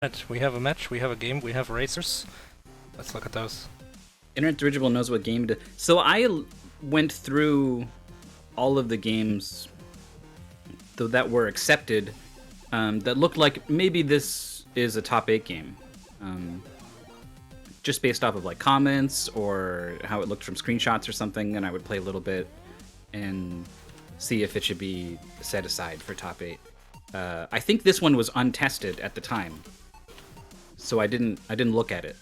Right, we have a match, we have a game, we have racers. Let's look at those. Internet Dirigible knows what game to. So I went through all of the games that were accepted that looked like maybe this is a top 8 game. Just based off of like comments or how it looked from screenshots or something, and I would play a little bit and see if it should be set aside for top 8. I think this one was untested at the time, so I didn't look at it.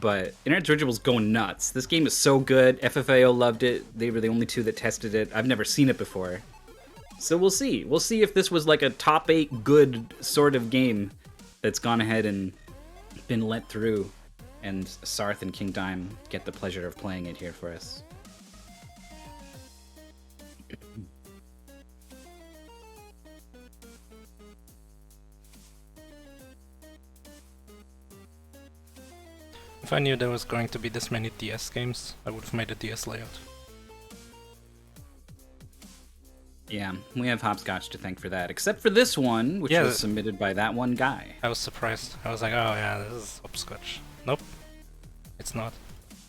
But Internet Dirigible's going nuts. This game is so good. FFAO loved it. They were the only two that tested it. I've never seen it before. So we'll see. We'll see if this was like a top 8 good sort of game that's gone ahead and been let through, and Sarth and KingDime get the pleasure of playing it here for us. If I knew there was going to be this many DS games, I would have made a DS layout. Yeah, we have Hopscotch to thank for that, except for this one, which was submitted by that one guy. I was surprised. I was like, oh yeah, this is Hopscotch. Nope, it's not.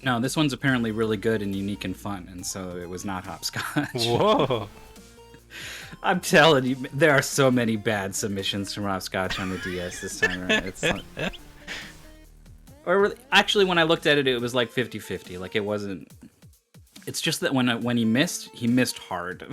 No, this one's apparently really good and unique and fun, and so it was not Hopscotch. Whoa! I'm telling you, there are so many bad submissions from Hopscotch on the DS this time around. It's like... Or actually, when I looked at it, it was like 50-50. Like, it wasn't... It's just that when he missed hard.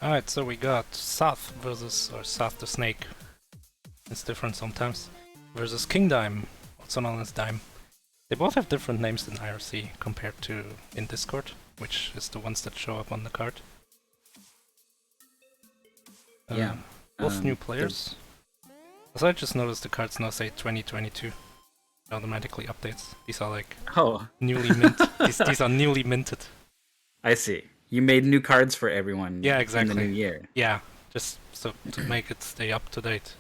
Alright, so we got Sarth versus, or Sarth the Snake. It's different sometimes. Versus KingDime, also known as Dime. They both have different names in IRC compared to in Discord, which is the ones that show up on the card. Yeah. Both new players. So I just noticed the cards now say 2022. Automatically updates. These are like newly minted. These are newly minted. I see. You made new cards for everyone. Yeah, exactly. In the new year. Yeah, just so to make it stay up to date.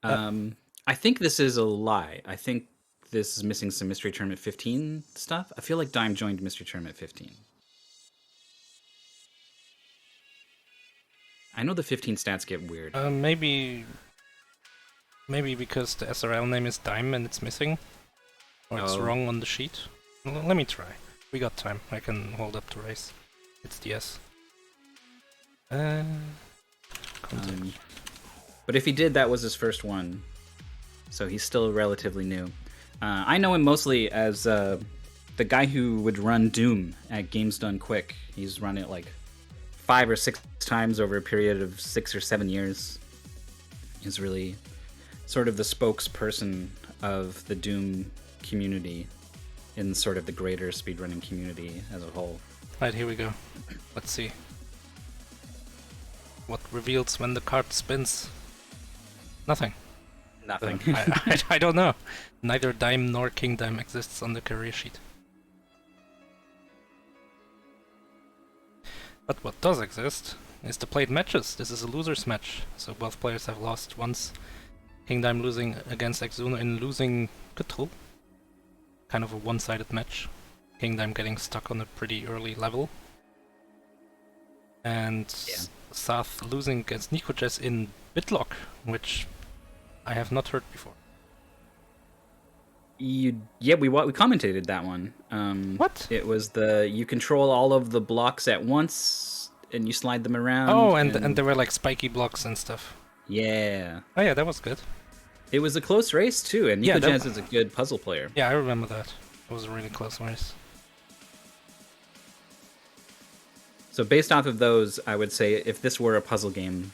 I think this is a lie. I think this is missing some Mystery Tournament 15 stuff. I feel like Dime joined Mystery Tournament 15. I know the 15 stats get weird. Maybe because the SRL name is Dime and it's missing, or it's wrong on the sheet. Let me try. We got time. I can hold up to race. It's DS. But if he did, that was his first one. So he's still relatively new. I know him mostly as the guy who would run Doom at Games Done Quick. He's run it like 5 or 6 times over a period of 6 or 7 years. He's really sort of the spokesperson of the Doom community in sort of the greater speedrunning community as a whole. Right, here we go. Let's see. What reveals when the card spins? Nothing. Nothing. I don't know. Neither Dime nor KingDime exists on the career sheet. But what does exist is the played matches. This is a loser's match, so both players have lost once. KingDime losing against Exuno in losing control. Kind of a one-sided match. KingDime getting stuck on a pretty early level. And Sarth losing against Nikojess in Bitlock, which I have not heard before. We commentated that one. What? It was you control all of the blocks at once, and you slide them around. Oh, and there were like spiky blocks and stuff. Yeah. Oh yeah, that was good. It was a close race too, and Nikojess is a good puzzle player. Yeah, I remember that. It was a really close race. So based off of those, I would say if this were a puzzle game,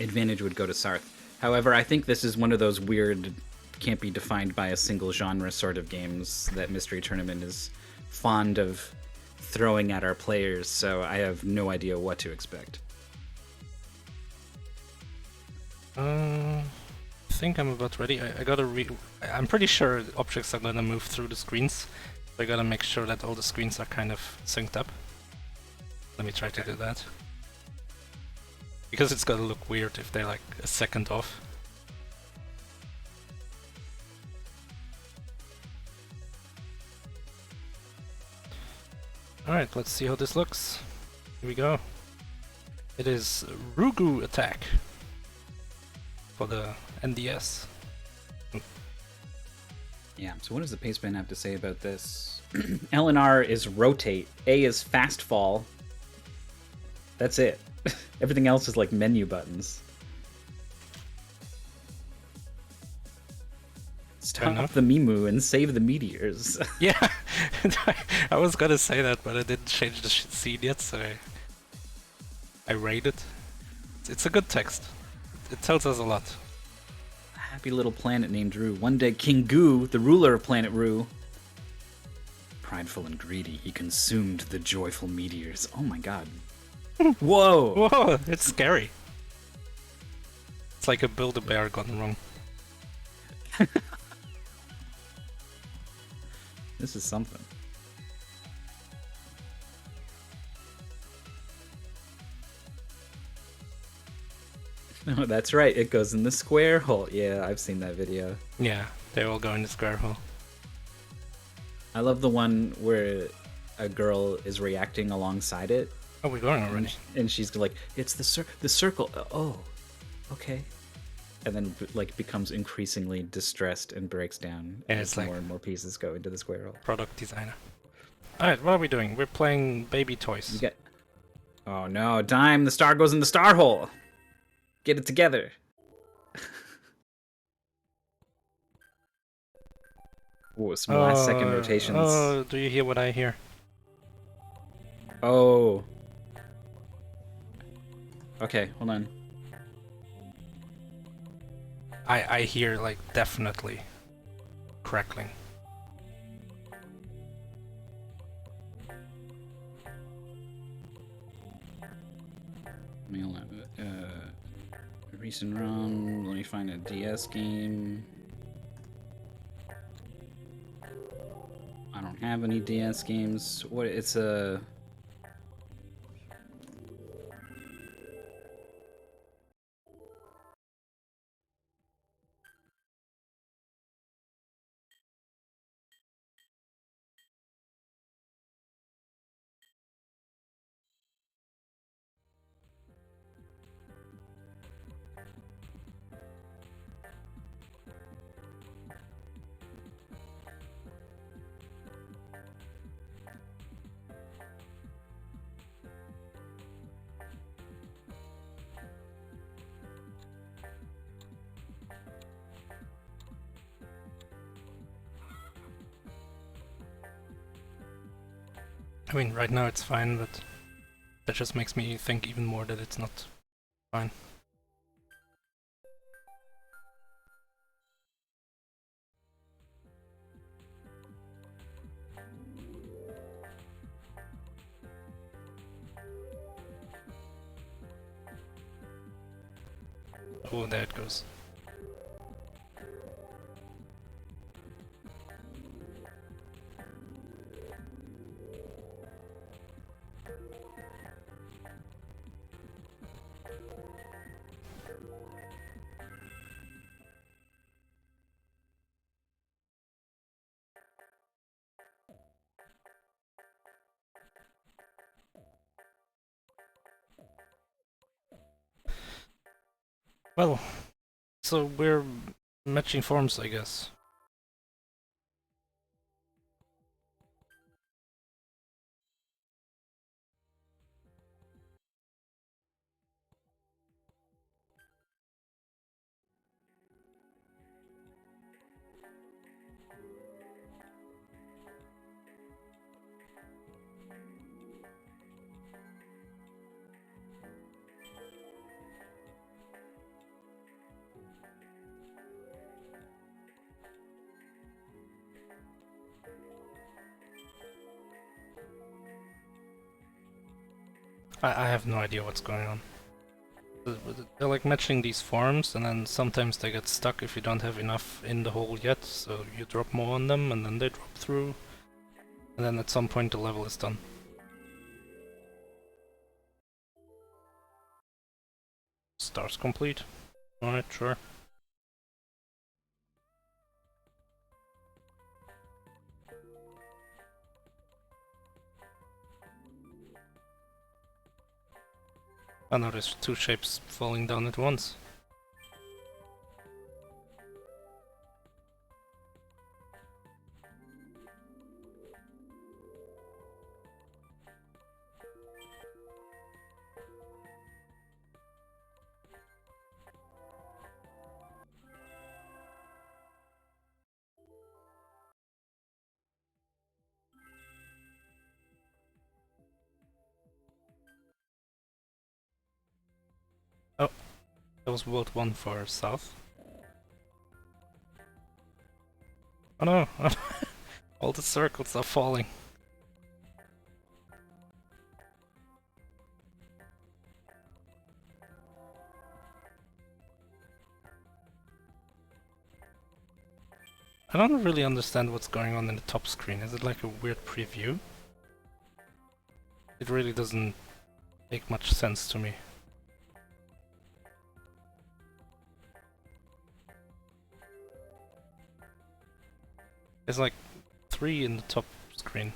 advantage would go to Sarth. However, I think this is one of those weird, can't be defined by a single genre sort of games that Mystery Tournament is fond of throwing at our players, so I have no idea what to expect. I think I'm about ready. I gotta I'm pretty sure objects are gonna move through the screens. So I gotta make sure that all the screens are kind of synced up. Let me try to do that. Because it's gonna look weird if they're like a second off. Alright, let's see how this looks. Here we go. It is Roogoo attack for the NDS. Yeah, so what does the Paceman have to say about this? L and R is rotate. A is fast fall. That's it. Everything else is like menu buttons. Stop the Mimu and save the meteors. Yeah, I was gonna say that, but I didn't change the scene yet, so I rate it. It's a good text. It tells us a lot. A happy little planet named Roo. One day King Goo, the ruler of planet Roo, prideful and greedy, he consumed the joyful meteors. Oh my god. Whoa! Whoa, it's scary. It's like a Build-A-Bear gone wrong. This is something. No, that's right. It goes in the square hole. Yeah, I've seen that video. Yeah, they all go in the square hole. I love the one where a girl is reacting alongside it. Oh, we're going already. And she's like, "It's the circle." Oh, okay. And then like becomes increasingly distressed and breaks down Yeah, as it's like more and more pieces go into the square hole. Product designer. Alright, what are we doing? We're playing baby toys. You get. Oh no, Dime! The star goes in the star hole. Get it together. Oh, some last second rotations. Oh, do you hear what I hear? Oh. Okay, hold on. I hear, like, definitely crackling. Hold on. Recent run. Let me find a DS game. I don't have any DS games. What? It's a. I mean, right now it's fine, but that just makes me think even more that it's not fine. Oh, there it goes. Well, so we're matching forms, I guess. I have no idea what's going on. They're like matching these forms, and then sometimes they get stuck if you don't have enough in the hole yet, so you drop more on them, and then they drop through, and then at some point the level is done. Stars complete. Alright, sure. Oh no, there's two shapes falling down at once. Oh, that was vote 1 for South. Oh no, all the circles are falling. I don't really understand what's going on in the top screen. Is it like a weird preview? It really doesn't make much sense to me. There's like 3 in the top screen.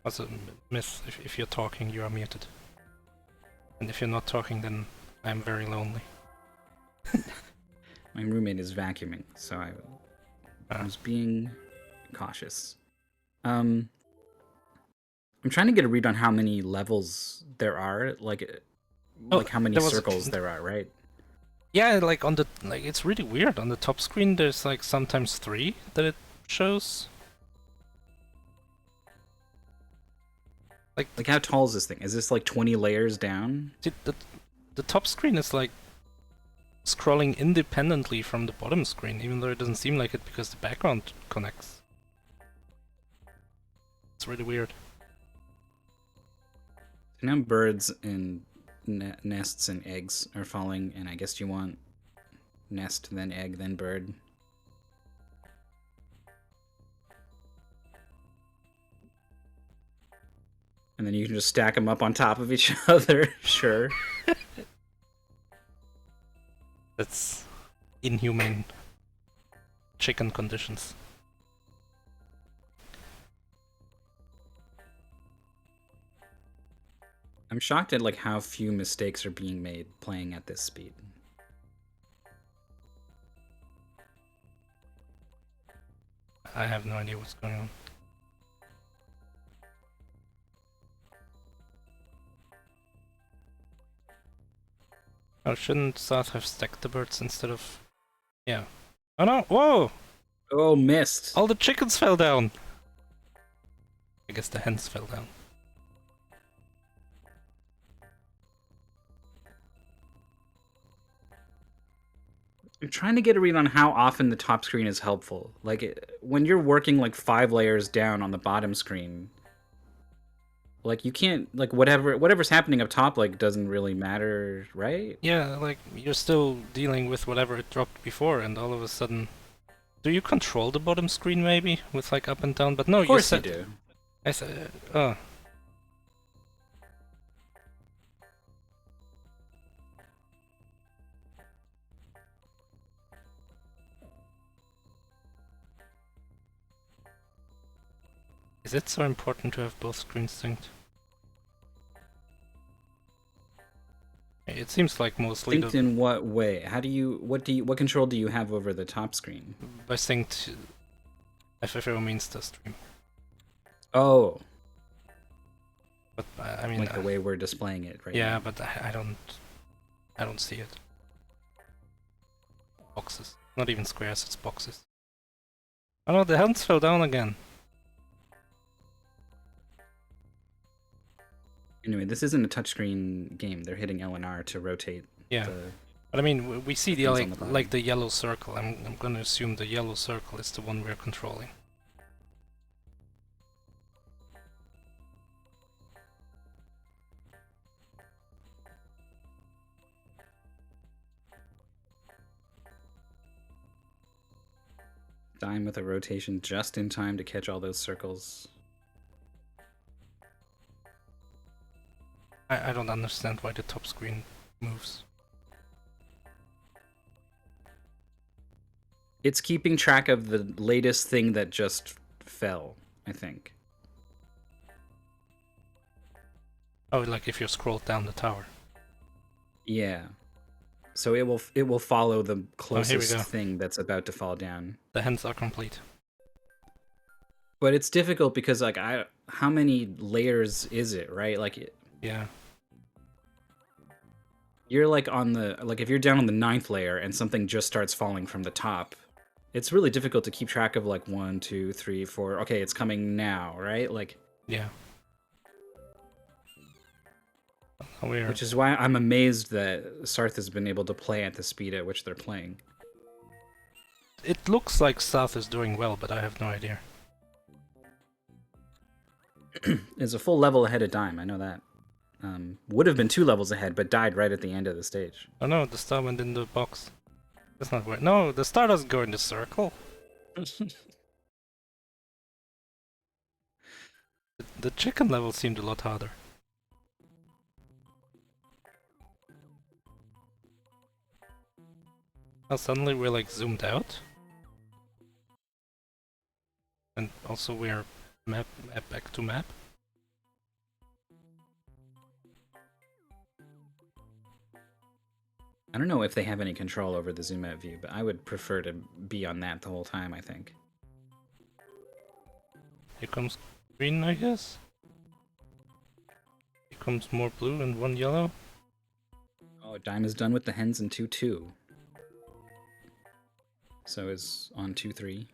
Also, Myth, if you're talking, you are muted. And if you're not talking, then I'm very lonely. My roommate is vacuuming, so I was being cautious. I'm trying to get a read on how many levels there are, like how many circles there are, right? Yeah, like on the it's really weird. On the top screen, there's like sometimes 3 that it shows. Like how tall is this thing? Is this like 20 layers down? The top screen is like scrolling independently from the bottom screen, even though it doesn't seem like it because the background connects. It's really weird. So now birds and nests and eggs are falling, and I guess you want nest, then egg, then bird. And then you can just stack them up on top of each other, sure. That's inhumane chicken conditions. I'm shocked at like how few mistakes are being made playing at this speed. I have no idea what's going on. Oh, shouldn't Sarth have stacked the birds instead of... Yeah. Oh no! Whoa! Oh, missed! All the chickens fell down! I guess the hens fell down. I'm trying to get a read on how often the top screen is helpful. Like, when you're working like 5 layers down on the bottom screen, like you can't, like whatever's happening up top like doesn't really matter, right? Yeah, like you're still dealing with whatever it dropped before, and all of a sudden... Do you control the bottom screen maybe? With like up and down? But no, of course you do. I said... Oh. Is it so important to have both screens synced? It seems like mostly Synced in what way? How do you what control do you have over the top screen? by synced FFO means the stream. Oh. But I mean like the way we're displaying it right yeah, now. but I don't see it. Boxes. Not even squares, it's boxes. Oh no, the hands fell down again. Anyway, this isn't a touchscreen game. They're hitting L and R to rotate. Yeah. But I mean, we see the like the yellow circle. I'm gonna assume the yellow circle is the one we're controlling. Dime with a rotation just in time to catch all those circles. I don't understand why the top screen moves. It's keeping track of the latest thing that just fell. I think. Oh, like if you scroll down the tower. Yeah. So it will follow the Oh, here we closest go. thing that's about to fall down. The hens are complete. But it's difficult because like how many layers is it, right? Like Yeah. you're like on the like if you're down on the 9th layer and something just starts falling from the top, it's really difficult to keep track of like 1, 2, 3, 4. Okay, it's coming now, right? Like Yeah. We're which is why I'm amazed that Sarth has been able to play at the speed at which they're playing. It looks like Sarth is doing well, but I have no idea. Is a full level ahead of Dime, I know that. Would have been 2 levels ahead, but died right at the end of the stage. Oh no, the star went in the box. That's not where. No, the star doesn't go in the circle. The chicken level seemed a lot harder. Now suddenly we're like zoomed out. And also we're back to map. I don't know if they have any control over the zoom out view, but I would prefer to be on that the whole time, I think. Here comes green, I guess. Here comes more blue and 1 yellow. Oh, Dime is done with the hens in 2-2. So is on 2-3.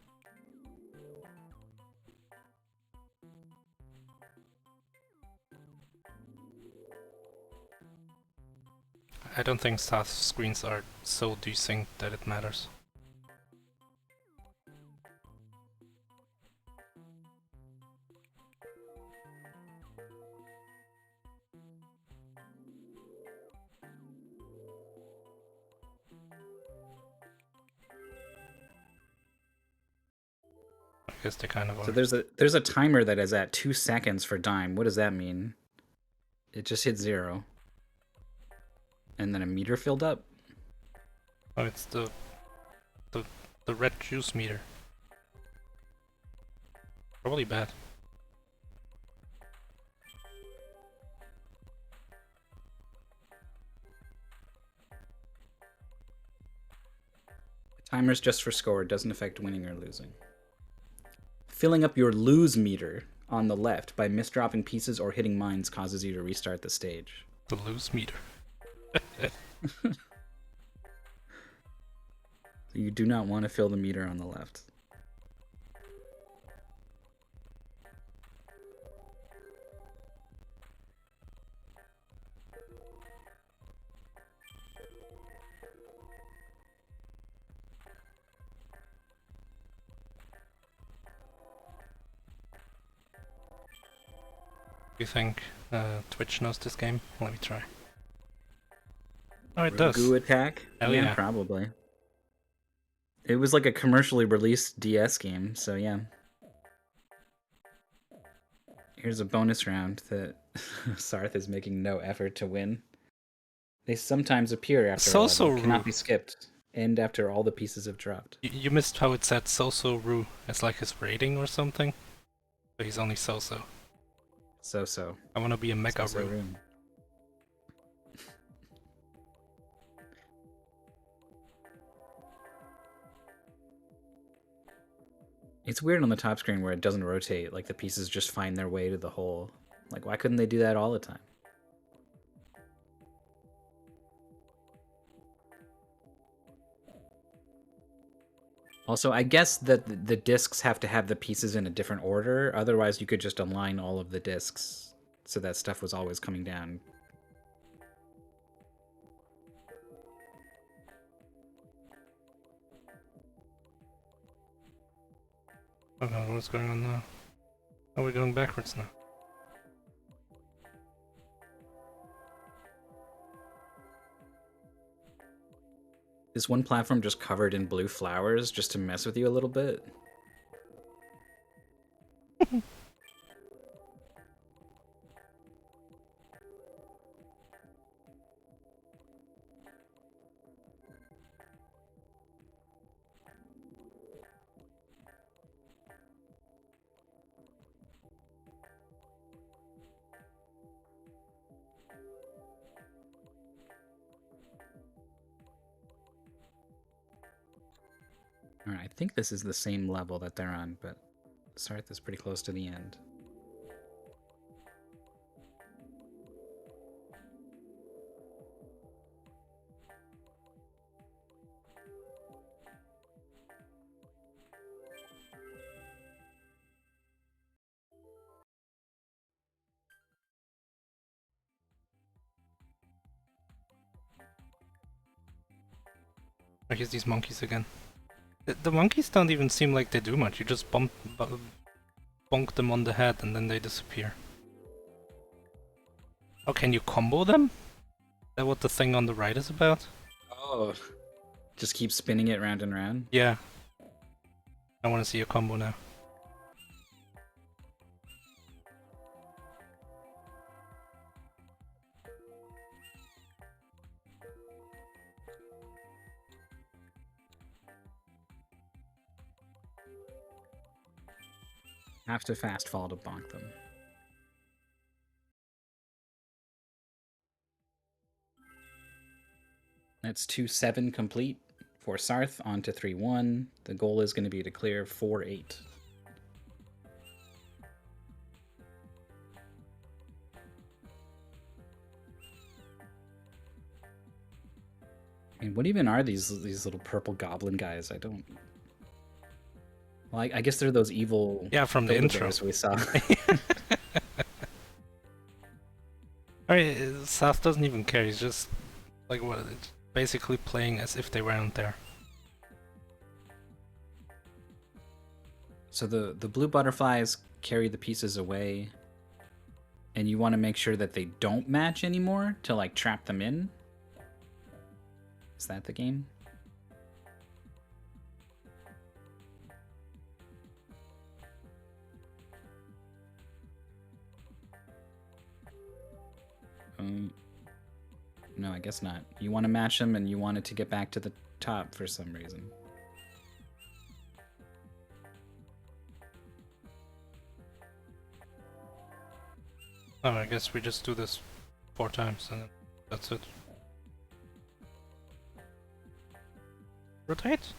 I don't think Sarth's screens are so desynced that it matters. I guess they kind of are. So there's a timer that is at 2 seconds for Dime. What does that mean? It just hit 0. And then a meter filled up? Oh, it's the red juice meter. Probably bad. The timer's just for score. It doesn't affect winning or losing. Filling up your lose meter on the left by misdropping pieces or hitting mines causes you to restart the stage. The loose meter. You do not want to fill the meter on the left. You think Twitch knows this game? Let me try. Oh, it does. Roogoo attack? Hell yeah. Probably. It was like a commercially released DS game, so yeah. Here's a bonus round that Sarth is making no effort to win. They sometimes appear after So 11, cannot rude. be skipped, and after all the pieces have dropped. You missed how it said so Roo as like his rating or something? But he's only so. So. I wanna be a mega So Roo. room. It's weird on the top screen where it doesn't rotate, like the pieces just find their way to the hole. Like, why couldn't they do that all the time? Also, I guess that the discs have to have the pieces in a different order, otherwise you could just align all of the discs so that stuff was always coming down. Oh god, what's going on now? Oh, we're going backwards now. Is one platform just covered in blue flowers just to mess with you a little bit? Alright, I think this is the same level that they're on, but Sarth is pretty close to the end. I guess these monkeys again. The monkeys don't even seem like they do much. You just bonk them on the head and then they disappear. Oh, can you combo them? Is that what the thing on the right is about? Oh, just keep spinning it round and round? Yeah. I want to see a combo now. Have to fast fall to bonk them. That's 2-7 complete for Sarth, on to 3-1. The goal is going to be to clear 4-8. I mean, what even are these little purple goblin guys? I don't... Well, I guess they're those evil... Yeah, from the intro we saw. Alright, Sarth doesn't even care, he's just like what, basically playing as if they weren't there. So the blue butterflies carry the pieces away, and you want to make sure that they don't match anymore to like trap them in? Is that the game? No, I guess not. You want to match them and you want it to get back to the top for some reason. Oh, I guess we just do this 4 times and then that's it. Rotate?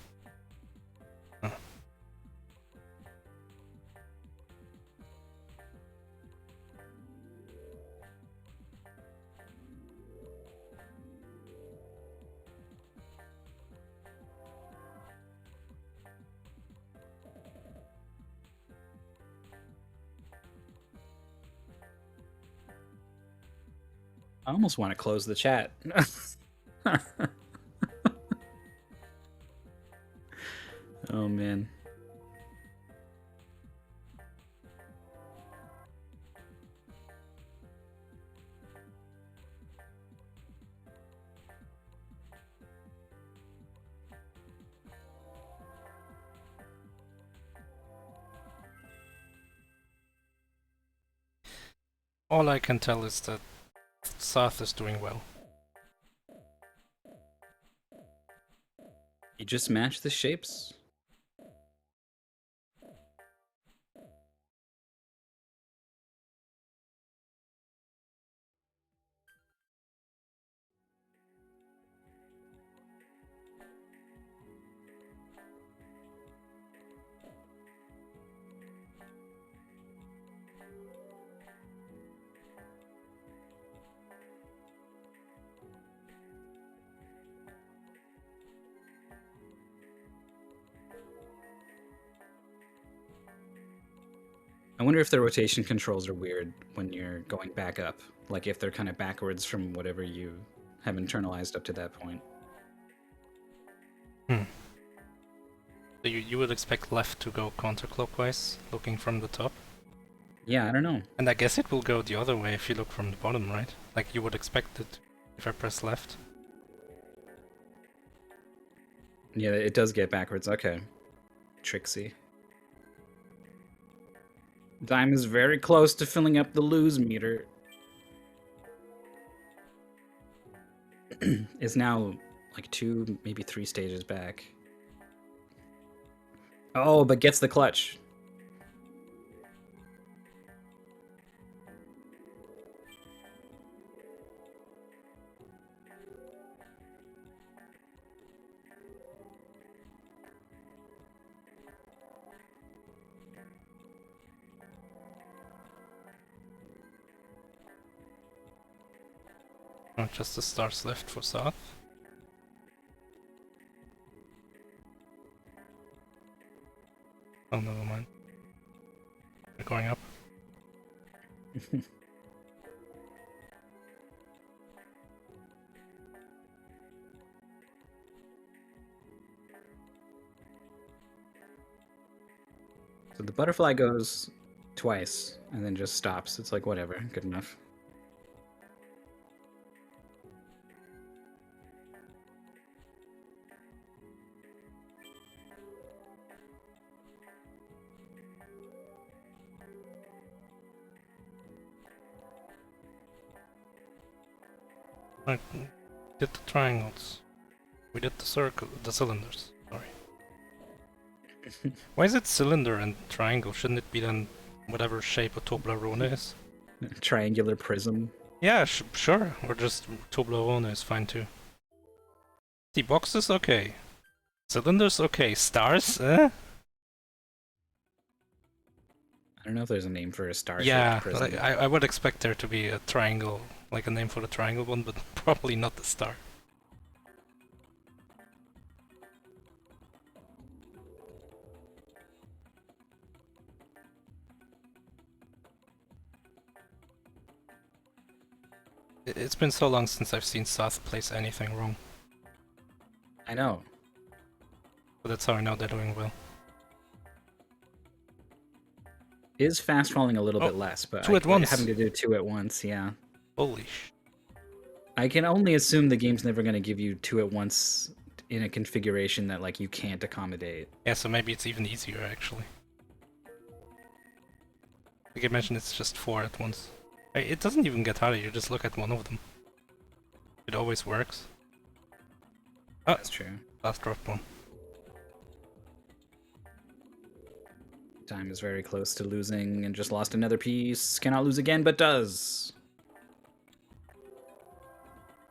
Huh. I almost want to close the chat. Oh man. All I can tell is that Sarth is doing well. You just match the shapes. I wonder if the rotation controls are weird when you're going back up. Like if they're kind of backwards from whatever you have internalized up to that point. So you would expect left to go counterclockwise, looking from the top? Yeah, I don't know. And I guess it will go the other way if you look from the bottom, right? Like you would expect it if I press left. Yeah, it does get backwards. Okay. Trixie. Dime is very close to filling up the lose meter. Is now like 2, maybe 3 stages back. Oh, but gets the clutch. Oh, just the stars left for Sarth. Oh, never mind. We're going up. So the butterfly goes twice and then just stops. It's like, whatever, good enough. I did the triangles. We did the circle, the cylinders. Sorry. Why is it cylinder and triangle? Shouldn't it be then whatever shape a Toblerone is? Triangular prism. Yeah, sure. Or just Toblerone is fine too. The boxes okay. Cylinders okay. Stars? I don't know if there's a name for a star-shaped Yeah, prism. like, I would expect there to be a triangle, like a name for the triangle one, but probably not the star. It's been so long since I've seen Sarth place anything wrong. I know. But that's how I know they're doing well. Is fast falling a little bit less, but two at once. Having to do two at once, yeah. Holy sh... I can only assume the game's never going to give you two at once in a configuration that like you can't accommodate. Yeah, so maybe it's even easier actually. Like I mentioned, it's just 4 at once. It doesn't even get harder, you just look at one of them. It always works. Oh, That's true. last drop one. Time is very close to losing and just lost another piece. Cannot lose again, but does.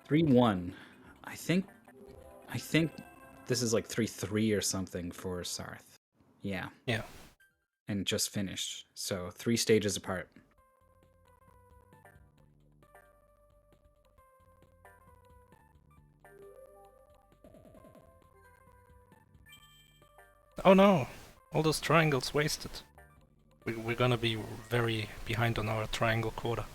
3-1. I think this is like 3-3 or something for Sarth. Yeah. Yeah. And just finished. So 3 stages apart. Oh no! All those triangles wasted. We're gonna be very behind on our triangle quota.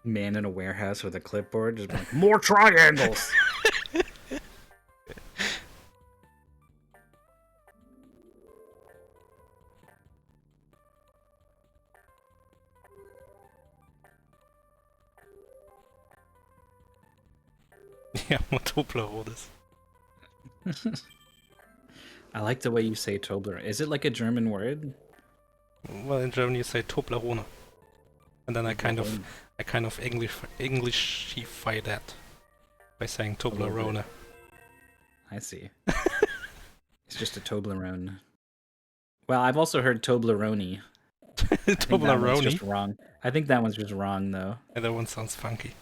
Man in a warehouse with a clipboard, just like, more triangles! Yeah, what Toblerone is. I like the way you say Toblerone. Is it like a German word? Well, in German you say Toblerone. And then I kind of Englishify that by saying Toblerone. I see. It's just a Toblerone. Well, I've also heard Toblerone. Toblerone? Just wrong. I think that one's just wrong, though. Yeah, that one sounds funky.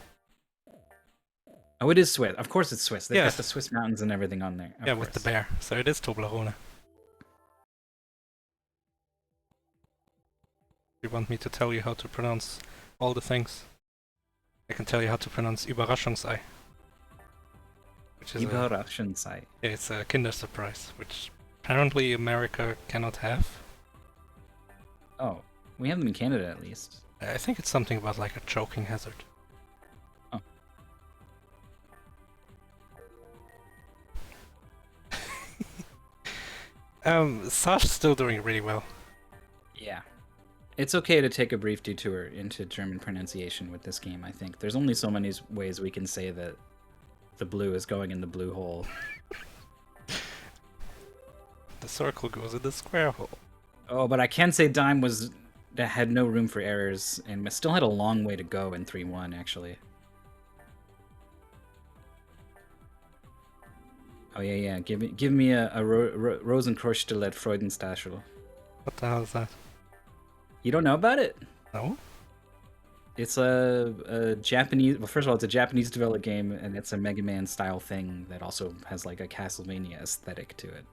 Oh, it is Swiss. Of course it's Swiss. They've Yeah. got the Swiss mountains and everything on there. Yeah, with the bear. So it is Toblerone. You want me to tell you how to pronounce all the things? I can tell you how to pronounce Überraschungsei. Which is Überraschungsei. it's a Kinder Surprise, which apparently America cannot have. Oh, we have them in Canada at least. I think it's something about like a choking hazard. Sarth's still doing really well. Yeah. It's okay to take a brief detour into German pronunciation with this game, I think. There's only so many ways we can say that the blue is going in the blue hole. The circle goes in the square hole. Oh, but I can say Dime had no room for errors and still had a long way to go in 3-1, actually. Oh yeah. Give me a Rosenkreuzstilett Freudenstachel. What the hell is that? You don't know about it? No? It's a Japanese. Well, first of all, it's a Japanese developed game, and it's a Mega Man style thing that also has like a Castlevania aesthetic to it.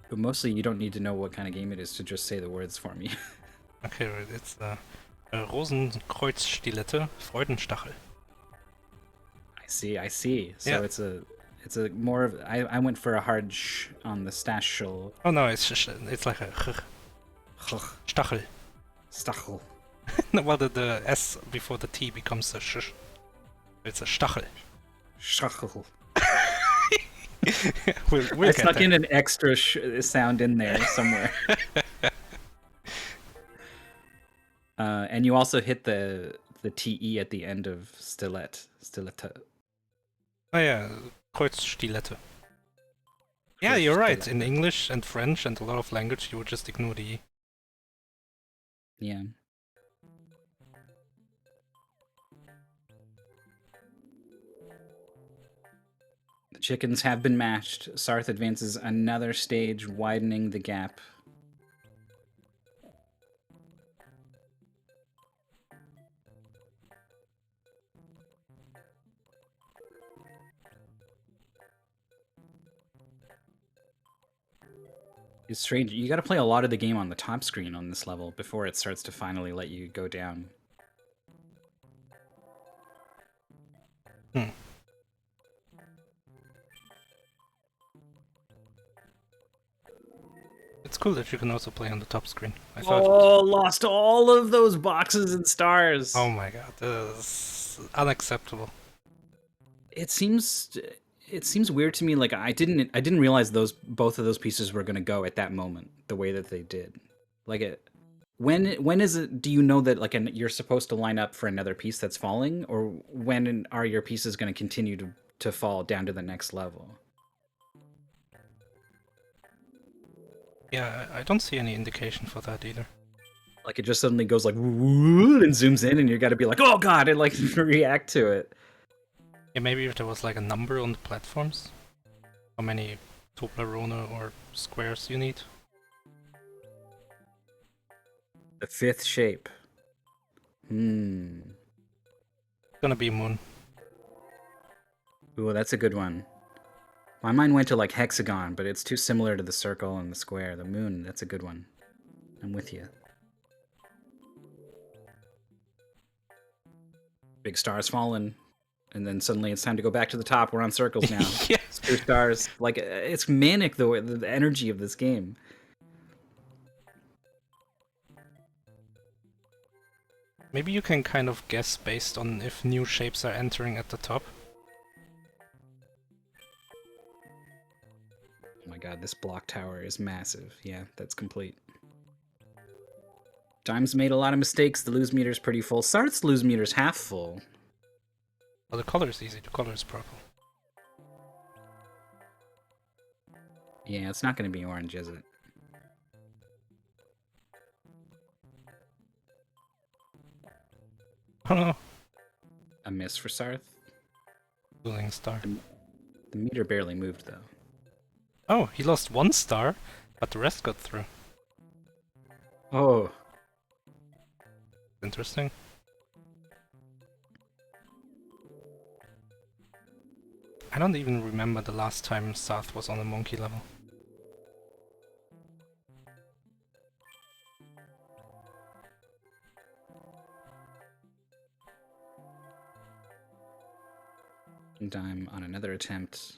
But mostly you don't need to know what kind of game it is to just say the words for me. Okay, right, it's Rosenkreuzstilette, Freudenstachel. I see. So Yeah. it's a more of I went for a hard sh on the stachel. Oh no, it's like a Stachel. Stachel. Well, the S before the T becomes a sh. It's a Stachel. Stachel. we'll I get snuck there. in an extra sound in there somewhere. And you also hit the TE at the end of Stilette. Oh yeah, Kreuzstilette. Yeah, you're right. In English and French and a lot of language, you would just ignore the E. Yeah. The chickens have been matched. Sarth advances another stage, widening the gap. It's strange. You got to play a lot of the game on the top screen on this level before it starts to finally let you go down. It's cool that you can also play on the top screen. I thought. Oh, lost all of those boxes and stars. Oh my god, this is unacceptable. It seems weird to me. Like I didn't realize both of those pieces were gonna go at that moment the way that they did. Like when is it? Do you know that like you're supposed to line up for another piece that's falling, or when are your pieces gonna continue to fall down to the next level? Yeah, I don't see any indication for that either. Like it just suddenly goes like woo and zooms in, and you got to be like, oh god, and like react to it. Yeah, maybe if there was like a number on the platforms, how many Toblerone or squares you need. The fifth shape. It's gonna be moon. Ooh, that's a good one. My mind went to like hexagon, but it's too similar to the circle and the square. The moon, that's a good one. I'm with you. Big stars falling, and then suddenly it's time to go back to the top. We're on circles now. Yeah. Spruce stars. Like it's manic the energy of this game. Maybe you can kind of guess based on if new shapes are entering at the top. Oh my god, this block tower is massive. Yeah, that's complete. Dime's made a lot of mistakes. The lose meter's pretty full. Sarth's lose meter's half full. Well, the color is easy. The color is purple. Yeah, it's not going to be orange, is it? Oh no. A miss for Sarth. Losing star. The meter barely moved, though. Oh, he lost 1 star, but the rest got through. Oh. Interesting. I don't even remember the last time Sarth was on a monkey level. KingDime on another attempt,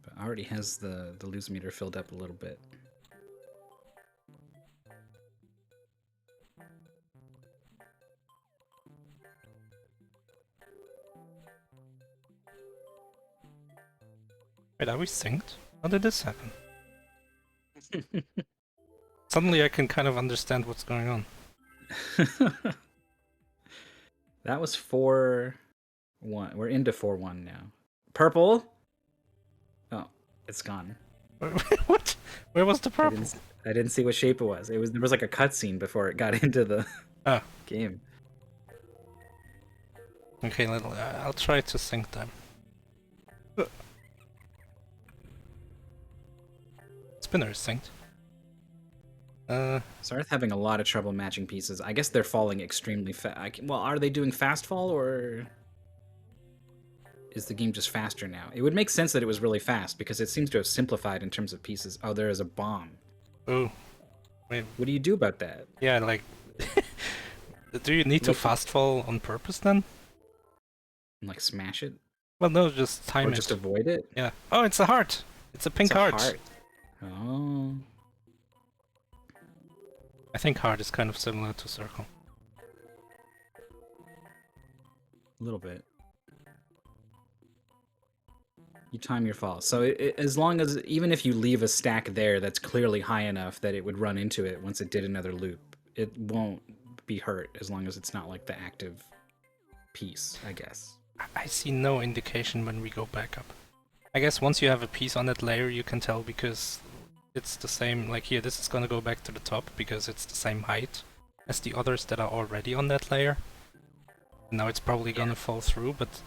but already has the lose meter filled up a little bit. Wait, are we synced? How did this happen? Suddenly I can kind of understand what's going on. That was 4-1. We're into 4-1 now. Purple? Oh, it's gone. What? Where was the purple? I didn't see what shape it was. There was like a cutscene before it got into the game. Okay, I'll try to sync them. Spinner is synced. Sarth having a lot of trouble matching pieces. I guess they're falling extremely fast. Well, are they doing fast fall or? is the game just faster now? It would make sense that it was really fast because it seems to have simplified in terms of pieces. Oh, there is a bomb. Oh, wait. What do you do about that? Yeah, like, do you need to fast fall on purpose then? Like smash it? Well, no, just time Or it. just avoid it? Yeah. Oh, it's a heart. It's a pink It's a heart. Oh. I think heart is kind of similar to circle. A little bit. You time your fall. So as long as, even if you leave a stack there that's clearly high enough that it would run into it once it did another loop, it won't be hurt as long as it's not like the active piece, I guess. I see no indication when we go back up. I guess once you have a piece on that layer, you can tell because it's the same. Like here, this is gonna go back to the top because it's the same height as the others that are already on that layer. Now it's probably gonna fall through, but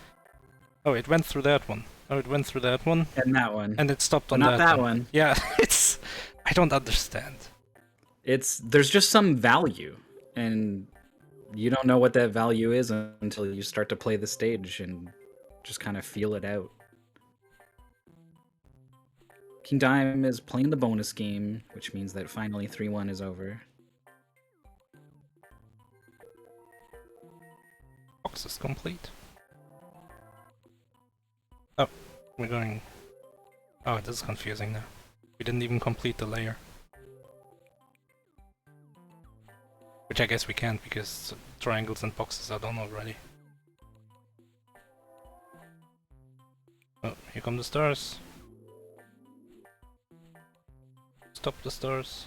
oh, it went through that one. Oh, it went through that one. And that one. And it stopped on not that one. one. Yeah, it's... I don't understand. There's just some value, and you don't know what that value is until you start to play the stage and just kind of feel it out. KingDime is playing the bonus game, which means that finally 3-1 is over. Box is complete. Oh, we're going... Oh, this is confusing now. We didn't even complete the layer. Which I guess we can't because triangles and boxes are done already. Oh, here come the stars. Stop the stars.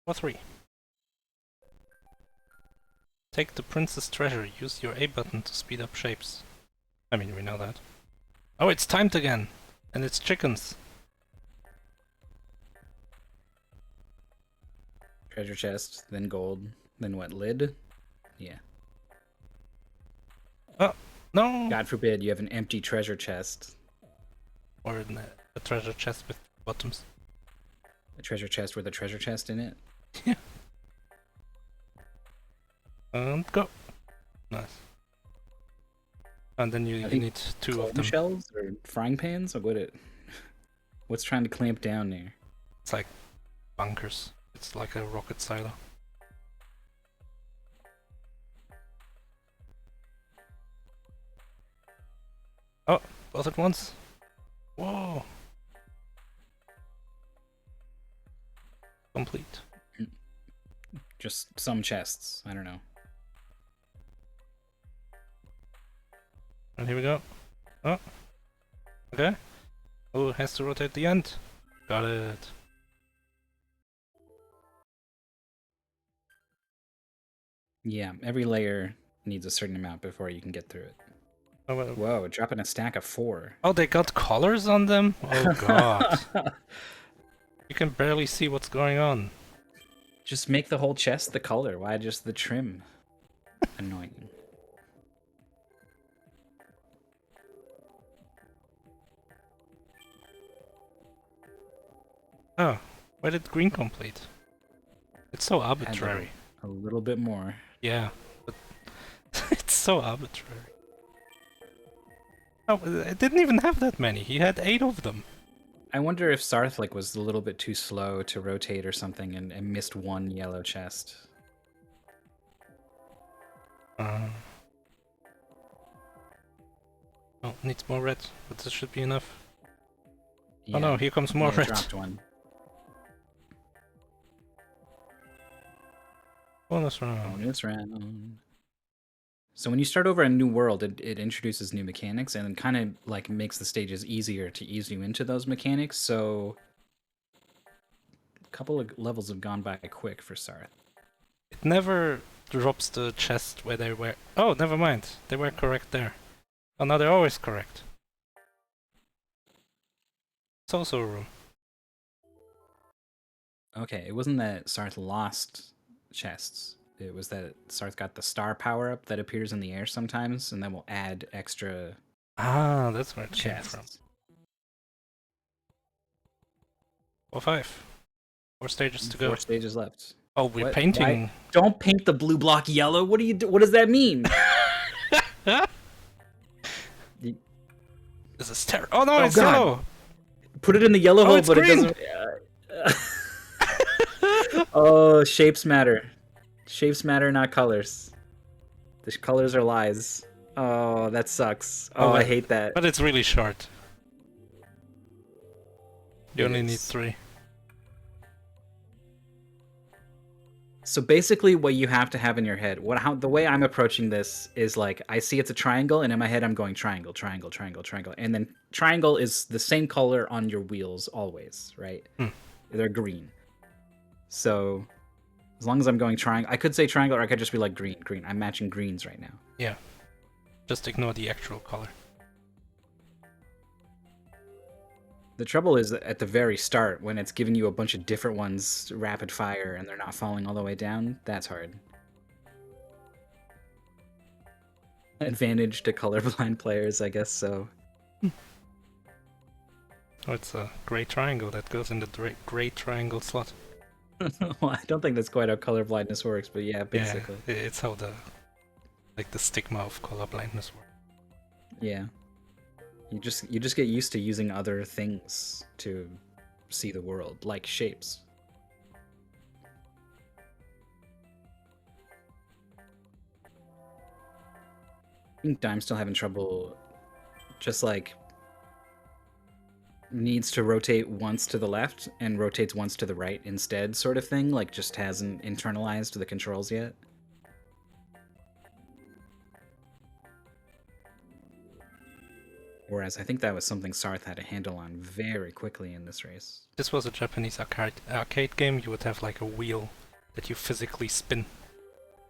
Or 3. Take the princess treasure. Use your A button to speed up shapes. I mean, we know that. Oh, it's timed again! And it's chickens! Treasure chest, then gold, then what, lid? Yeah. Oh, no! God forbid you have an empty treasure chest. Or a treasure chest with bottoms. A treasure chest with a treasure chest in it? Yeah. And go! Nice. And then you need 2 of them. Shells or frying pans? Or what's trying to clamp down there? It's like bunkers. It's like a rocket silo. Oh, both at once. Whoa. Complete. Just some chests. I don't know. And here we go. Oh. Okay. Oh, it has to rotate the end. Got it. Yeah, every layer needs a certain amount before you can get through it. Oh, well. Whoa, dropping a stack of 4. Oh, they got colors on them? Oh god. You can barely see what's going on. Just make the whole chest the color. Why just the trim? Annoying. Oh, why did green complete? It's so arbitrary. A little bit more. Yeah, but it's so arbitrary. Oh, it didn't even have that many. He had 8 of them. I wonder if Sarth was a little bit too slow to rotate or something and missed 1 yellow chest. Oh, needs more red, but this should be enough. Yeah. Oh no, here comes more red. Dropped 1. Bonus round. Bonus round. So when you start over a new world, it introduces new mechanics and kind of like makes the stages easier to ease you into those mechanics. So a couple of levels have gone by quick for Sarth. It never drops the chest where they were. Oh, never mind. They were correct there. Oh, no, they're always correct. It's also a room. Okay, it wasn't that Sarth lost chests. it was that Sarth got the star power up that appears in the air sometimes, and then we'll add extra Ah, that's where it came chests. from. 5. 4 stages to go. 4 stages left. Oh, we're What? painting. Why? Don't paint the blue block yellow. What do you do? What does that mean? This is terrible. Oh no, Oh, it's God. yellow. Put it in the yellow hole, it's but green. it doesn't. Oh, shapes matter. Shapes matter, not colors. The colors are lies. Oh, that sucks. Oh, I hate that. But it's really short. You It only need is. 3. So basically, what you have to have in your head, the way I'm approaching this is like I see it's a triangle, and in my head I'm going triangle, triangle, triangle, triangle, and then triangle is the same color on your wheels always, right? They're green. So as long as I'm going triangle, I could say triangle, or I could just be like green, green. I'm matching greens right now. Yeah. Just ignore the actual color. The trouble is that at the very start, when it's giving you a bunch of different ones rapid fire and they're not falling all the way down, that's hard. Advantage to colorblind players, I guess so. Oh, it's a gray triangle that goes in the gray triangle slot. Well, I don't think that's quite how colorblindness works, but yeah, basically. Yeah, it's how the stigma of colorblindness works. Yeah. You just get used to using other things to see the world, like shapes. I think Dime's still having trouble, just like needs to rotate once to the left and rotates once to the right instead, sort of thing, like just hasn't internalized the controls yet. Whereas I think that was something Sarth had a handle on very quickly in this race. This was a Japanese arcade game. You would have like a wheel that you physically spin,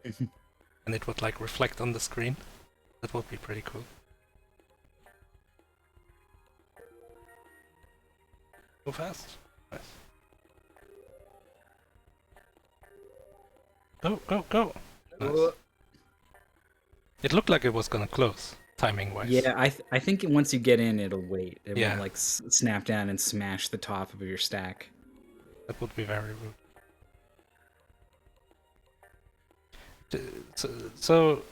and it would like reflect on the screen. That would be pretty cool. Go fast. Nice. Go, go, go! Nice. It looked like it was gonna close, timing-wise. Yeah, I think once you get in, it'll wait. It Yeah. won't like snap down and smash the top of your stack. That would be very rude. So,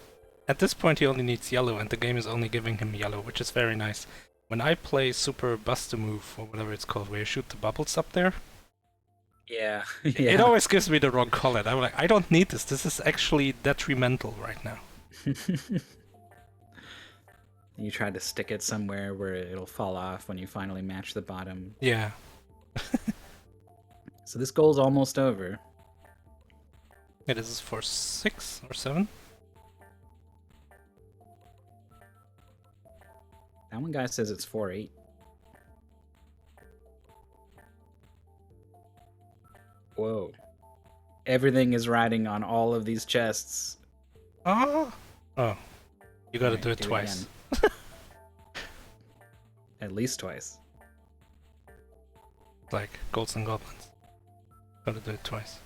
at this point he only needs yellow, and the game is only giving him yellow, which is very nice. When I play Super Buster Move, or whatever it's called, where you shoot the bubbles up there, Yeah, it always gives me the wrong color. I'm like, I don't need this. This is actually detrimental right now. You try to stick it somewhere where it'll fall off when you finally match the bottom. Yeah. So this goal's almost over. Yeah, this is for 6 or 7. That one guy says it's 4-8. Whoa. Everything is riding on all of these chests. Oh, you gotta Alright, do it do it twice. At least twice. Like Golds and Goblins. Gotta do it twice.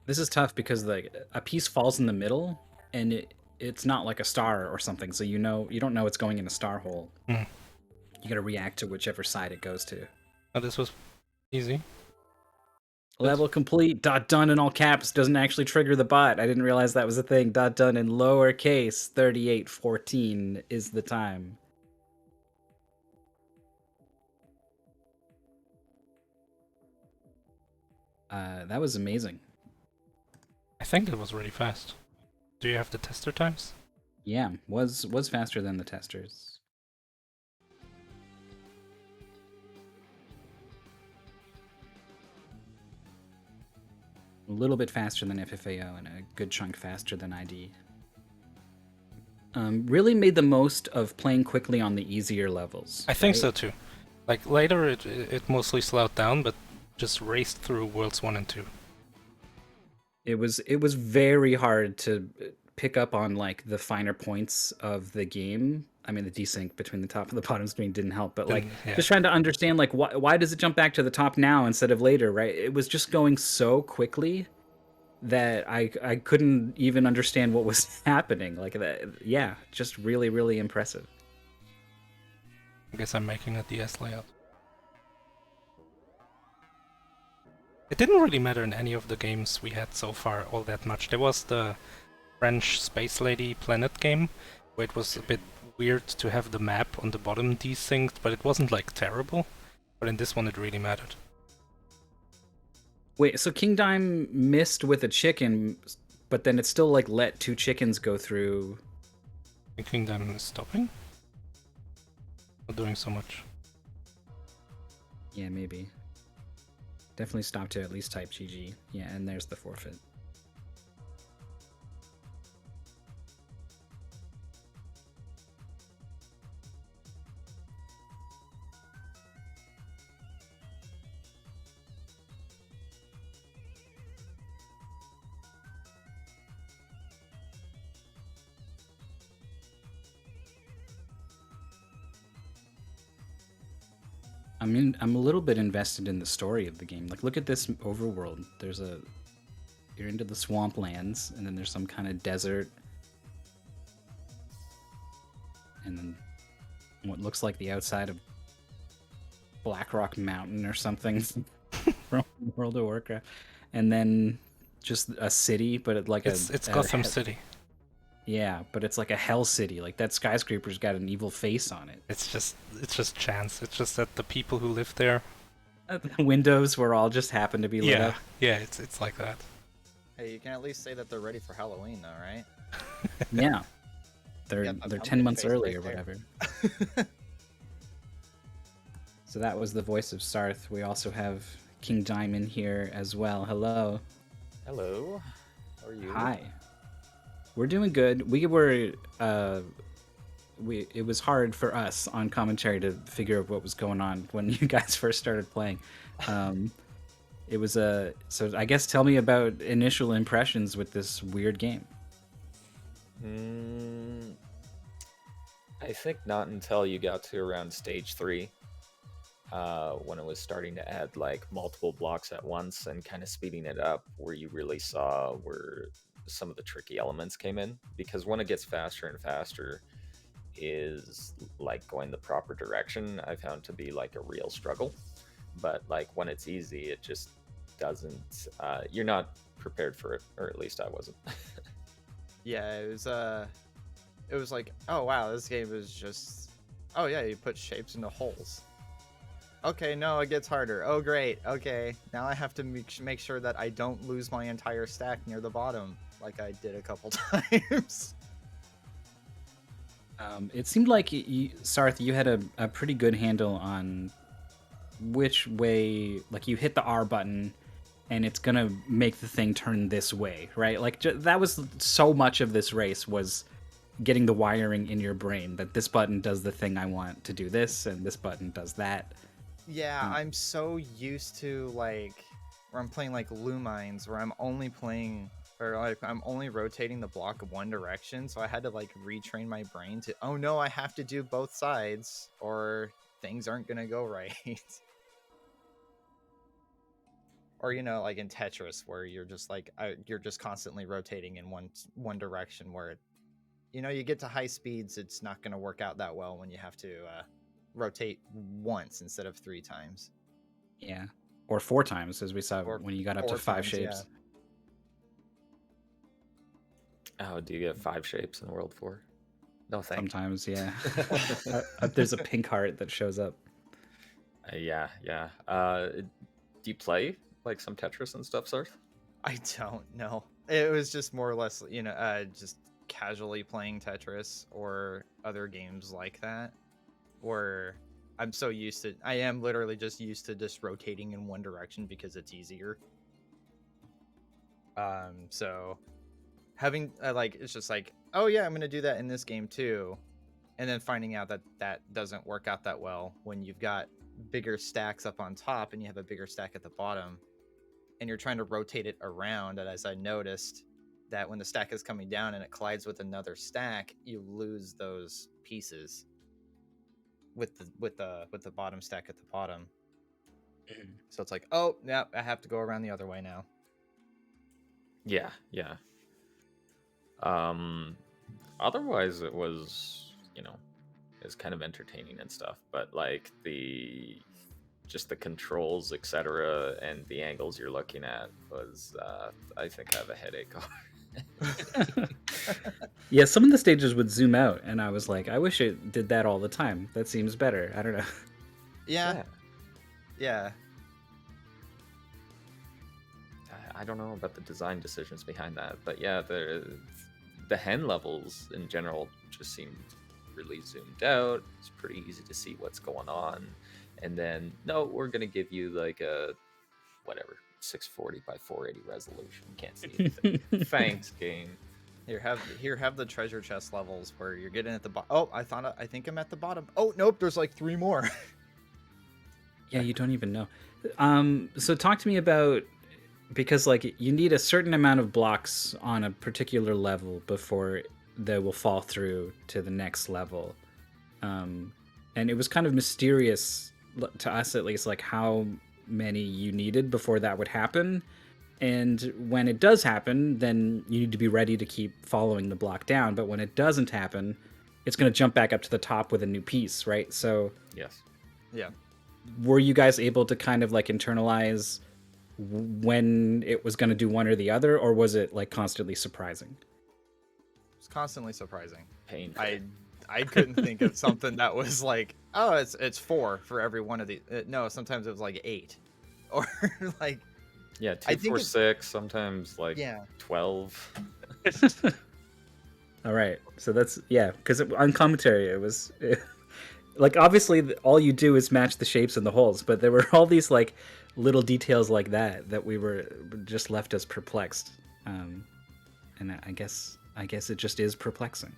This is tough because like a piece falls in the middle and it's not like a star or something, so you don't know it's going in a star hole. Hmm. You gotta react to whichever side it goes to. Oh, this was easy. Level complete. .done in all caps doesn't actually trigger the bot. I didn't realize that was a thing. .done in lowercase 3814 is the time. That was amazing. I think it was really fast. Do you have the tester times? Yeah, was faster than the testers. A little bit faster than FFAO and a good chunk faster than ID. Really made the most of playing quickly on the easier levels. I think right? so too. Like later it mostly slowed down, but just raced through Worlds 1 and 2. It was very hard to pick up on like the finer points of the game. I mean, the desync between the top and the bottom screen didn't help, but like Yeah. just trying to understand like why does it jump back to the top now instead of later, right? It was just going so quickly that I couldn't even understand what was happening. Like that, yeah, just really really impressive. I guess I'm making a DS layout. It didn't really matter in any of the games we had so far all that much. There was the French Space Lady Planet game, where it was a bit weird to have the map on the bottom desynced, but it wasn't like terrible. But in this one it really mattered. Wait, so KingDime missed with a chicken, but then it still like let 2 chickens go through. The KingDime is stopping? Not doing so much. Yeah, maybe. Definitely stop to at least type GG. Yeah, and there's the forfeit. I'm a little bit invested in the story of the game. Like, look at this overworld. You're into the swamplands, and then there's some kind of desert, and then what looks like the outside of Blackrock Mountain or something from World of Warcraft, and then just a city, but It's Gotham City. Yeah, but it's like a hell city. Like that skyscraper's got an evil face on it. It's just chance. It's just that the people who live there. The windows were all just happen to be lit up. Yeah, it's like that. Hey, you can at least say that they're ready for Halloween, though, right? Yeah, they're Yep, they're I'm 10 months face early right or there. whatever. So that was the voice of Sarth. We also have KingDime in here as well. Hello. Hello. How are you? Hi. We're doing good. We were it was hard for us on commentary to figure out what was going on when you guys first started playing. It was so I guess tell me about initial impressions with this weird game. I think not until you got to around stage 3, when it was starting to add like multiple blocks at once and kind of speeding it up, where you really saw where some of the tricky elements came in. Because when it gets faster and faster, is like going the proper direction, I found to be like a real struggle. But like when it's easy, it just doesn't. You're not prepared for it, or at least I wasn't. Yeah, it was like, oh wow, this game is just, oh yeah, you put shapes into holes. Okay, no, it gets harder. Oh great, okay, now I have to make sure that I don't lose my entire stack near the bottom, like I did a couple times. It seemed like Sarth, you had a pretty good handle on which way, like you hit the R button and it's gonna make the thing turn this way, right? Like that was so much of this race was getting the wiring in your brain that this button does the thing I want to do this and this button does that. Yeah, I'm so used to like where I'm playing like Lumines, where I'm only playing or like I'm only rotating the block of one direction, so I had to like retrain my brain to, oh no, I have to do both sides or things aren't gonna go right. Or like in Tetris, where you're just like you're just constantly rotating in one direction, where it, you get to high speeds, it's not gonna work out that well when you have to rotate once instead of 3 times. Yeah, or 4 times, as we saw when you got up to 5 times, shapes. Oh, do you get 5 shapes in World 4? No, thank you. Sometimes, yeah. There's a pink heart that shows up. Yeah. Do you play like some Tetris and stuff, Sarth? I don't know. It was just more or less, just casually playing Tetris or other games like that, where I'm so used to, I am literally just used to just rotating in one direction because it's easier. So having it's just like, oh yeah, I'm gonna do that in this game too, and then finding out that that doesn't work out that well when you've got bigger stacks up on top and you have a bigger stack at the bottom, and you're trying to rotate it around. And as I noticed that when the stack is coming down and it collides with another stack, you lose those pieces with the bottom stack at the bottom. So it's like, oh, yeah, I have to go around the other way now. Yeah, yeah. Otherwise it was, it's kind of entertaining and stuff, but like the controls, etc., and the angles you're looking at was, I think I have a headache. Yeah, some of the stages would zoom out, and I was like, I wish it did that all the time. That seems better. I don't know. Yeah. Yeah. I don't know about the design decisions behind that, but yeah, the hen levels in general just seem really zoomed out. It's pretty easy to see what's going on. And then, no, we're going to give you like a, whatever, 640 by 480 resolution. Can't see anything. Thanks, game. Here, have the treasure chest levels where you're getting at the bottom. Oh, I think I'm at the bottom. Oh, nope, there's like 3 more. Yeah, you don't even know. So talk to me about, because like you need a certain amount of blocks on a particular level before they will fall through to the next level. And it was kind of mysterious to us, at least, like how many you needed before that would happen. And when it does happen, then you need to be ready to keep following the block down. But when it doesn't happen, it's going to jump back up to the top with a new piece, right? So Yes. Yeah. were you guys able to kind of like internalize when it was going to do one or the other, or was it like constantly surprising? It's constantly surprising. Painful. I couldn't think of something that was like, oh, it's 4 for every one of the. No, sometimes it was like 8, or like. Yeah, I 2, think 4, it's- 6, sometimes like 12. All right, so that's, yeah, because on commentary it was like, obviously all you do is match the shapes and the holes, but there were all these like little details like that we were just left us perplexed, and I guess it just is perplexing.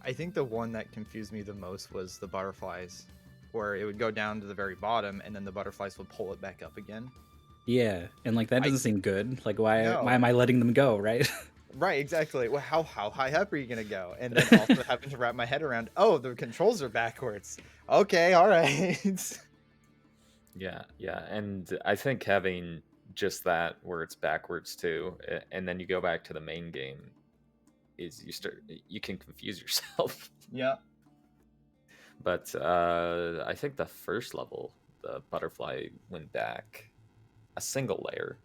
I think the one that confused me the most was the butterflies, where it would go down to the very bottom and then the butterflies would pull it back up again. Yeah, and like that doesn't seem good. Like, why No. am I letting them go, right? Right, exactly. Well, how high up are you gonna go? And then also having to wrap my head around, oh, the controls are backwards. Okay, all right. Yeah, and I think having just that where it's backwards too, and then you go back to the main game, is you can confuse yourself. Yeah. But I think the first level, the butterfly went back a single layer,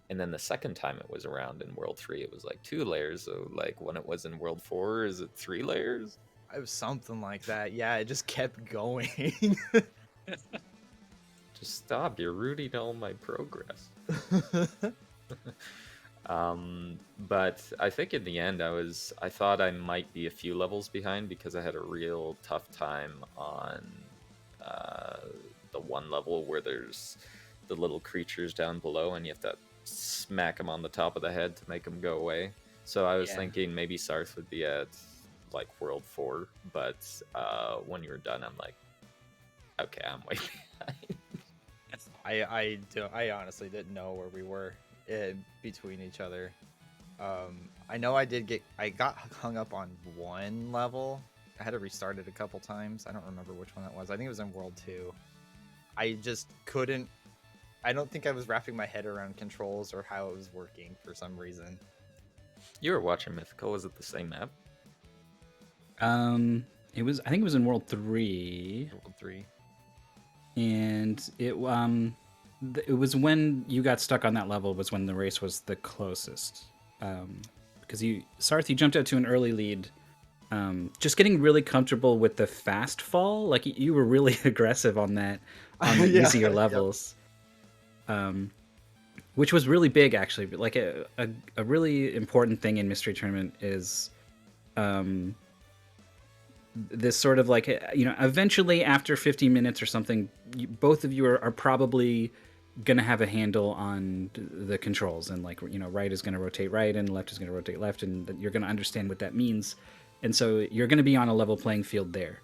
and then the second time it was around in World 3, it was like 2 layers. So like when it was in World 4, is it 3 layers? It was something like that. Yeah, it just kept going. Just stop! You're rooting all my progress. But I think in the end, I thought I might be a few levels behind because I had a real tough time on the one level where there's the little creatures down below and you have to smack them on the top of the head to make them go away. So I was thinking maybe Sarth would be at like World 4, but when you were done, I'm like, okay, I'm way behind. I honestly didn't know where we were between each other. I know I got hung up on one level. I had to restart it a couple times. I don't remember which one that was. I think it was in World 2. I just couldn't. I don't think I was wrapping my head around controls or how it was working for some reason. You were watching Mythical. Was it the same map? It was. I think it was in World 3. World 3. And it was when you got stuck on that level was when the race was the closest, because Sarth, you jumped out to an early lead, just getting really comfortable with the fast fall. Like you were really aggressive on the easier levels, which was really big actually. But like a really important thing in Mystery Tournament is this sort of like, eventually after 15 minutes or something, both of you are probably gonna have a handle on the controls, and like, right is gonna rotate right and left is gonna rotate left, and you're gonna understand what that means, and so you're gonna be on a level playing field there.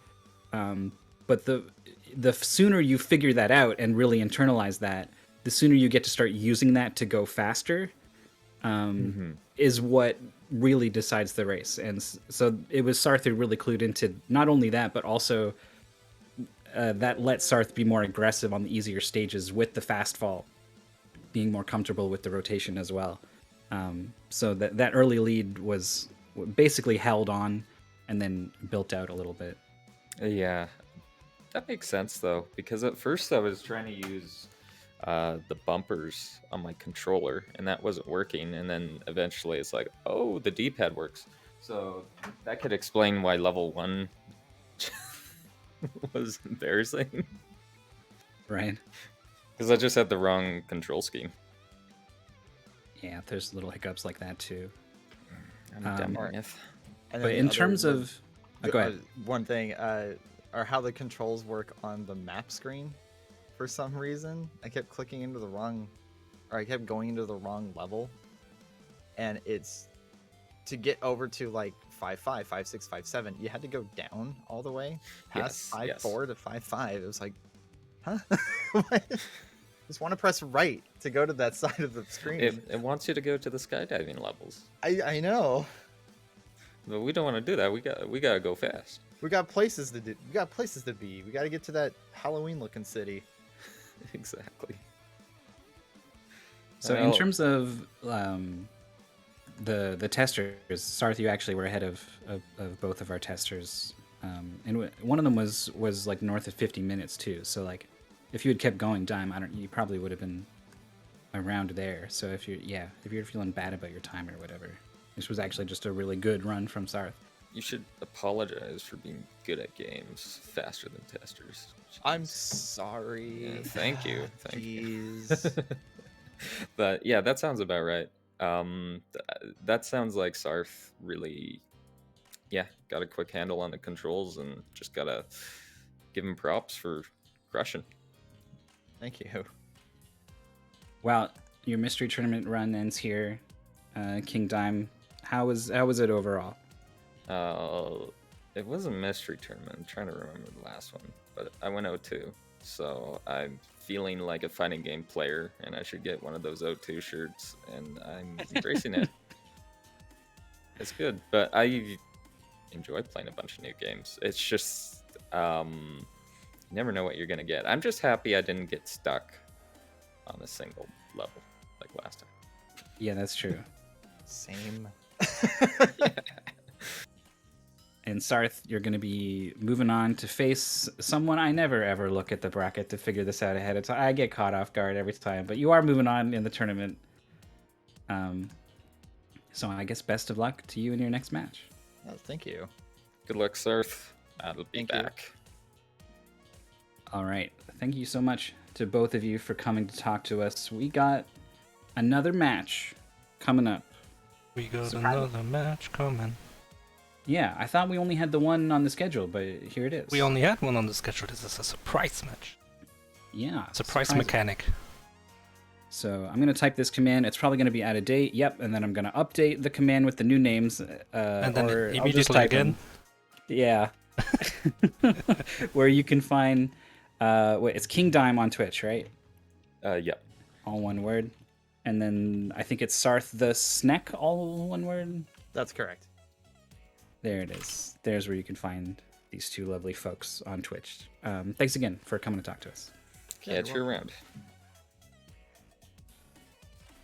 But the sooner you figure that out and really internalize that, the sooner you get to start using that to go faster. is what really decides the race. And so it was Sarth who really clued into not only that, but also that lets Sarth be more aggressive on the easier stages with the fast fall, being more comfortable with the rotation as well. So that early lead was basically held on and then built out a little bit. Yeah, that makes sense though, because at first I was trying to use the bumpers on my controller, and that wasn't working. And then eventually it's like, oh, the D-pad works. So that could explain why level 1 was embarrassing. Right. Because I just had the wrong control scheme. Yeah, there's little hiccups like that too. I'm a dumbass. And But then in the terms other- of... go ahead. One thing, are how the controls work on the map screen. For some reason, I kept clicking into the wrong, or I kept going into the wrong level, and it's to get over to like 5.5, 5.6, 5.7. You had to go down all the way past Yes, 5.4 to 5.5. It was like, huh? What? Just want to press right to go to that side of the screen. It wants you to go to the skydiving levels, I know. but we don't want to do that. We gotta go fast. We got places to do. We got places to be. We got to get to that Halloween-looking city. Exactly. So in terms of the testers, Sarth, you actually were ahead of both of our testers, and one of them was like north of 50 minutes too. So like, if you had kept going, Dime, you probably would have been around there. So if you're feeling bad about your time or whatever, this was actually just a really good run from Sarth. you should apologize for being good at games faster than testers. I'm Jeez. sorry. Yeah, thank you. Thank you. Jeez. But yeah, that sounds about right. That sounds like Sarth really, got a quick handle on the controls, and just gotta give him props for crushing. Thank you. Well, your mystery tournament run ends here, KingDime. How was it overall? It was a mystery tournament. I'm trying to remember the last one, but I went 0-2, so I'm feeling like a fighting game player, and I should get one of those 0-2 shirts, and I'm embracing it. It's good, but I enjoy playing a bunch of new games. It's just you never know what you're gonna get. I'm just happy I didn't get stuck on a single level like last time. Yeah, that's true. Same. And Sarth, you're going to be moving on to face someone I never ever look at the bracket to figure this out ahead of time. I get caught off guard every time, but you are moving on in the tournament. So I guess best of luck to you in your next match. Oh, thank you. Good luck, Sarth. I'll be Thank you. back. All right. Thank you so much to both of you for coming to talk to us. We got another match coming up. We got Surprise. another match coming. Yeah, I thought we only had the one on the schedule, but here it is. We only had one on the schedule. This is a surprise match. Yeah. Surprise surprising. mechanic. So I'm going to type this command. It's probably going to be out of date. Yep. And then I'm going to update the command with the new names. And then or I'll just immediately type again. in- Yeah. Where you can find, it's KingDime on Twitch, right? Yeah. All one word. And then I think it's Sarth the Sneck, all one word. That's correct. There it is. There's where you can find these two lovely folks on Twitch. Thanks again for coming to talk to us. Catch you around.